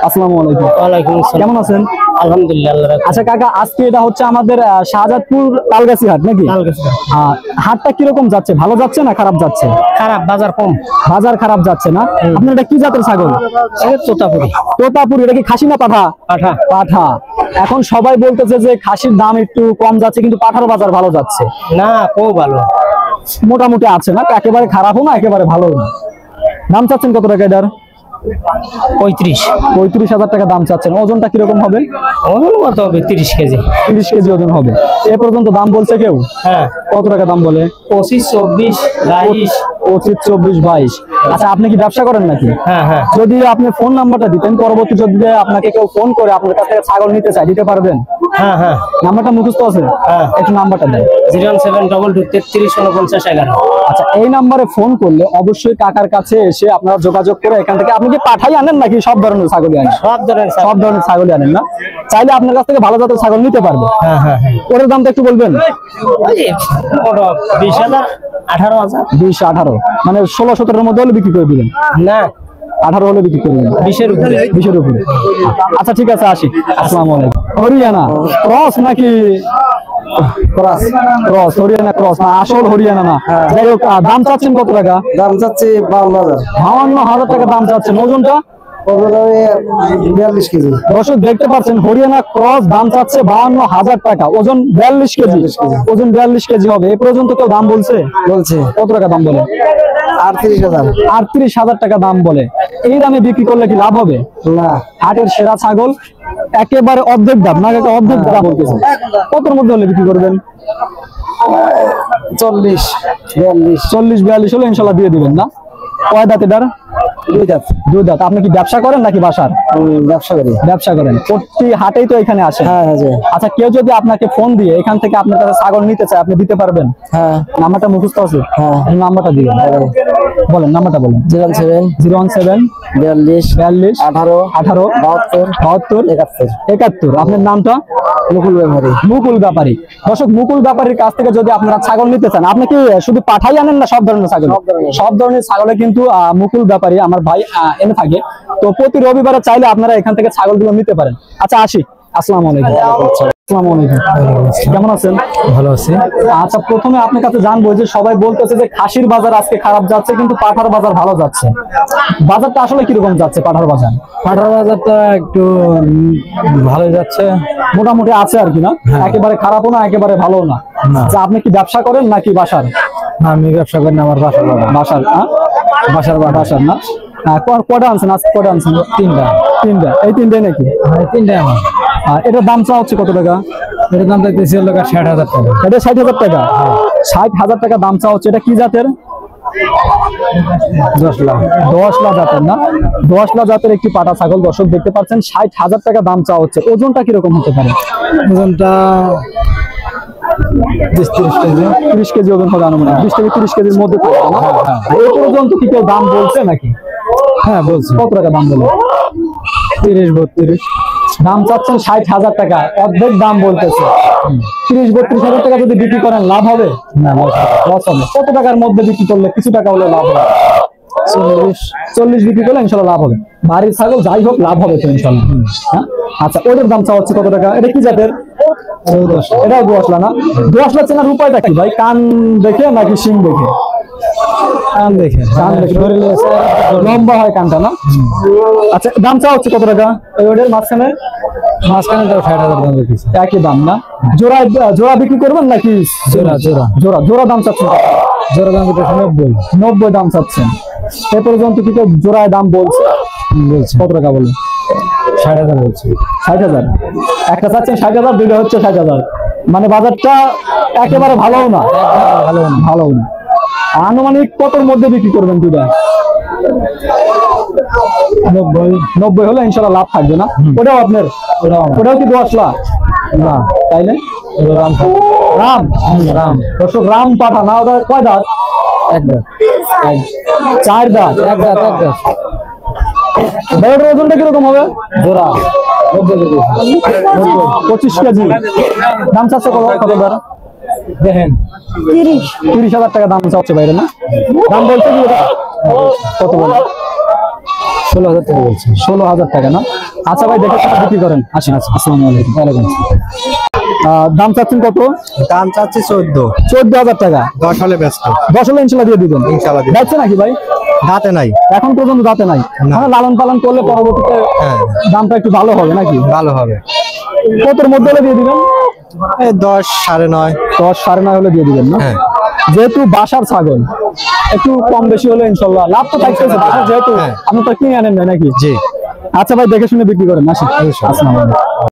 আসসালামু আলাইকুম। ওয়ালাইকুম আসসালাম। কেমন আছেন? আলহামদুলিল্লাহ। আচ্ছা কাকা, আজকে এটা হচ্ছে আমাদের শাহজাদপুর তালগাছি হাট নাকি? হাটটা কিরকম যাচ্ছে? ভালো যাচ্ছে না খারাপ যাচ্ছে? খারাপ, বাজার কম। বাজার খারাপ যাচ্ছে না? আপনার এটা কি জাতের ছাগল? তোতাপুরি। তোতাপুরি। এটা কি খাসি না পাঠা? পাঠা। পাঠা। এখন সবাই বলতেছে যে খাসির দাম একটু কম যাচ্ছে, কিন্তু পাঠার বাজার ভালো যাচ্ছে। না, খুব ভালো, মোটামুটি আছে না, একেবারে খারাপও না একেবারে ভালো না। দাম চাচ্ছেন কত টাকা এটার? 35,000 টাকা দাম চাচ্ছেন। ওজনটা কিরকম হবে? ওজন কত হবে? 30 কেজি। 30 কেজি ওজন হবে। এ পর্যন্ত দাম বলছে কেউ? হ্যাঁ। কত টাকা দাম বলে? 25, 24, 22। 25, 24, 22। আচ্ছা, আপনি কি ব্যবসা করেন নাকি? হ্যাঁ হ্যাঁ। যদি আপনি ফোন নাম্বারটা দিতেন, পরবর্তী যদি আপনাকে কেউ ফোন করে আপনার কাছ থেকে ছাগল নিতে চায়, দিতে পারবেন? হ্যাঁ হ্যাঁ। নাম্বারটা মুখস্থ আছে? হ্যাঁ। একটু নাম্বারটা দেন। 01722334911। আচ্ছা, এই নাম্বারে ফোন করলে অবশ্যই কাকার কাছে এসে আপনারা যোগাযোগ করে এখান থেকে আপনি কি পাঠাই আনেন নাকি সব ধরনের ছাগলই আনেন? সব ধরনের ছাগলই আনেন না? চাইলে আপনার কাছ থেকে ভালো জাতের ছাগল নিতে পারবে। হ্যাঁ হ্যাঁ। ওটার দামটা একটু বলবেন? 20,000, 18,000। 20, 18 মানে 16-17 মধ্যে হলে বিক্রি করে দিবেন? না, 18 হলে বিক্রি করে দিবেন। 20-এর উপরে। 20-এর উপরে। আচ্ছা ঠিক আছে, আসি। আসসালামু আলাইকুম। হরিয়ানা ক্রস নাকি? ক্রস। হরিয়ানা ক্রস না, আসল হরিয়ানা না। যাই হোক, দাম চাচ্ছেন কত টাকা? দাম চাচ্ছি 52,000। 52,000 টাকা দাম চাচ্ছেন। ওজনটা? 42 কেজি। দর্শক দেখতে পাচ্ছেন, হরিয়ানা ক্রস দাম চাচ্ছে 52,000 টাকা। ওজন 42 কেজি। ওজন 42 কেজি হবে। এ পর্যন্ত কেউ দাম বলছে? কত টাকা দাম বলে? 38,000। 38,000 টাকা দাম বলে। এই দামে বিক্রি করলে কি লাভ হবে? না। হাটের সেরা ছাগল, একেবারে অর্ধেক দাম না, অর্ধেক দাম বলতেছে। কতর মধ্যে হলে বিক্রি করবেন? 40, 42। 40, 42 হলে ইনশাল্লাহ দিয়ে দিবেন না? কয় দাঁত এটার? 2 দাঁত। 2 দাঁত। আপনি কি ব্যবসা করেন নাকি বাসার? ব্যবসা করি। ব্যবসা করেন। প্রতি হাটেই তো এখানে আসে? হ্যাঁ হ্যাঁ। আচ্ছা, কেউ যদি আপনাকে ফোন দিয়ে এখান থেকে আপনার কাছে ছাগল নিতে চায়, আপনি দিতে পারবেন? হ্যাঁ। নাম্বারটা মুখস্থ আছে? হ্যাঁ। নাম্বারটা দিবেন। বলেন, নাম্বারটা বলেন। 017 017 42 42 18 18 72 72 71। আপনার নামটা? মুকুল ব্যাপারী। মুকুল ব্যাপারী। দর্শক, মুকুল ব্যাপারীর কাছ থেকে যদি আপনারা ছাগল নিতে চান, আপনি কি শুধু পাঠাই আনেন না সব ধরনের ছাগল? সব ধরনের ছাগলে কিন্তু মুকুল ব্যাপারী আমার ভাই এনে থাকে। তো প্রতি রবিবারে চাইলে আপনারা এখান থেকে ছাগলগুলো নিতে পারেন। আচ্ছা, আসি। আসসালামু আলাইকুম। আসসালামু আলাইকুম। কেমন আছেন? ভালো আছি। আচ্ছা, প্রথমে আপনার কাছে জানবো যে সবাই বলতেছে যে খাসির বাজার আজকে খারাপ যাচ্ছে, কিন্তু পাঠার বাজার ভালো যাচ্ছে। বাজারটা আসলে কিরকম যাচ্ছে পাঠার বাজার? পাঠার বাজারটা একটু ভালো যাচ্ছে, মোটামুটি আছে আর কি না? একেবারে খারাপও না একেবারে ভালো না। আচ্ছা, আপনি কি ব্যবসা করেন নাকি বাসার? আমি ব্যবসা করি না, আমার বাসার বাসার বাসার না? কটা আনছেন আজকে? কটা আনছেন? 3টা। এই 3টাই নাকি? হ্যাঁ, 3টাই আমার। এটার দাম চা হচ্ছে কত টাকা? এটার দাম চাইতেছি 60,000 টাকা। এটা 60,000 টাকা? 60,000 টাকা দাম চা হচ্ছে। এটা কি জাতের? 10 লাখ জাতের না? 10 লাখ জাতের একটি পাটা ছাগল। দর্শক দেখতে পাচ্ছেন, 60,000 টাকা দাম চা হচ্ছে। ওজনটা কিরকম হতে পারে? ওজনটা 30 কেজি। 30 কেজি ওজন হবে আনুমানিক। 20 থেকে 30 কেজির মধ্যে থাকবে না? এই পর্যন্ত কি কেউ দাম বলছে নাকি? হ্যাঁ, বলছি। কত টাকা দাম বলে? 30, 32। দাম চাচ্ছেন 60,000 টাকা, অর্ধেক দাম বলতেছে। 30-32 হাজার টাকা যদি বিক্রি করেন লাভ হবে না? লস হবে। কত টাকার মধ্যে বিক্রি করলে কিছু টাকা হলে লাভ হবে? 40 বিক্রি করলে ইনশাল্লাহ লাভ হবে। বাড়ির ছাগল যাই হোক লাভ হবে তো ইনশাল্লাহ। হ্যাঁ। আচ্ছা, ওদের দাম চা হচ্ছে কত টাকা? এটা কি জাতের? এটাও 10 লাখ না? 10 লাখ চেনার উপায়টা কি ভাই? কান দেখে নাকি শিং দেখে? কান দেখে। লম্বা হয় কানটা না? আচ্ছা, দাম চা হচ্ছে কত টাকা? ওদের মাঝখানে তো 60,000 দাম দেখেছি। একই দাম না? জোড়া বিক্রি করবেন নাকি? জোড়া দাম চাচ্ছেন? জোড়া দাম 90 দাম চাচ্ছেন। এ পর্যন্ত কি কেউ জোড়ায় দাম বলছে? কত টাকা বলে? 60,000 বলছি। 60,000? একটা চাচ্ছেন 60,000, দুইটা হচ্ছে 60,000। মানে বাজারটা একেবারে ভালোও না ভালোও না। আনুমানিক কতর মধ্যে বিক্রি করবেন দুইটা? 90 হলে ইনশাল্লাহ লাভ থাকবে না? ওটাও আপনার? ওটাও কি 10 লাখ না? তাই না? রাম। দর্শক, রাম পাঠা না? ওটা কয় দাঁত? 1 দাঁত। 4 দাঁত। 1 দাঁত। বড়টার ওজনটা কিরকম হবে? জোড়া 25 কেজি। দাম চাচ্ছে কত বার? দেখেন 30,000 টাকা দাম চাচ্ছে বাইরে না? দাম বলছে কি? কত বলে? 16,000 টাকা বলছি। 16,000 টাকা না? আচ্ছা ভাই দেখে শুনে বিক্রি করেন, আসেন। আচ্ছা, আসসালামু আলাইকুম। ওয়ালাইকুম আসসালাম। দাম চাচ্ছেন কত? দাম চাচ্ছি 14। 14,000 টাকা। 10 হলে ব্যস্ত। 10 হলে ইনশাল্লাহ দিয়ে দিবেন। ইনশাল্লাহ দিবেন। যাচ্ছে নাকি ভাই? দাঁতে নাই। এখন পর্যন্ত দাঁতে নাই, মানে লালন পালন করলে পরবর্তীতে হ্যাঁ, দামটা একটু ভালো হবে নাকি? ভালো হবে। কতর মধ্যে হলে দিয়ে দিবেন? এই 10, 9.5। 10, 9.5 হলে দিয়ে দিবেন না? হ্যাঁ। যেহেতু বাসার ছাগল একটু কম বেশি হলে ইনশাল্লাহ লাভ তো থাকতেছে বাসার, যেহেতু হ্যাঁ। আপনি তো কিনে আনেন না নাকি? জি। আচ্ছা ভাই দেখে শুনে বিক্রি করেন, আসি। আসসালামু আলাইকুম।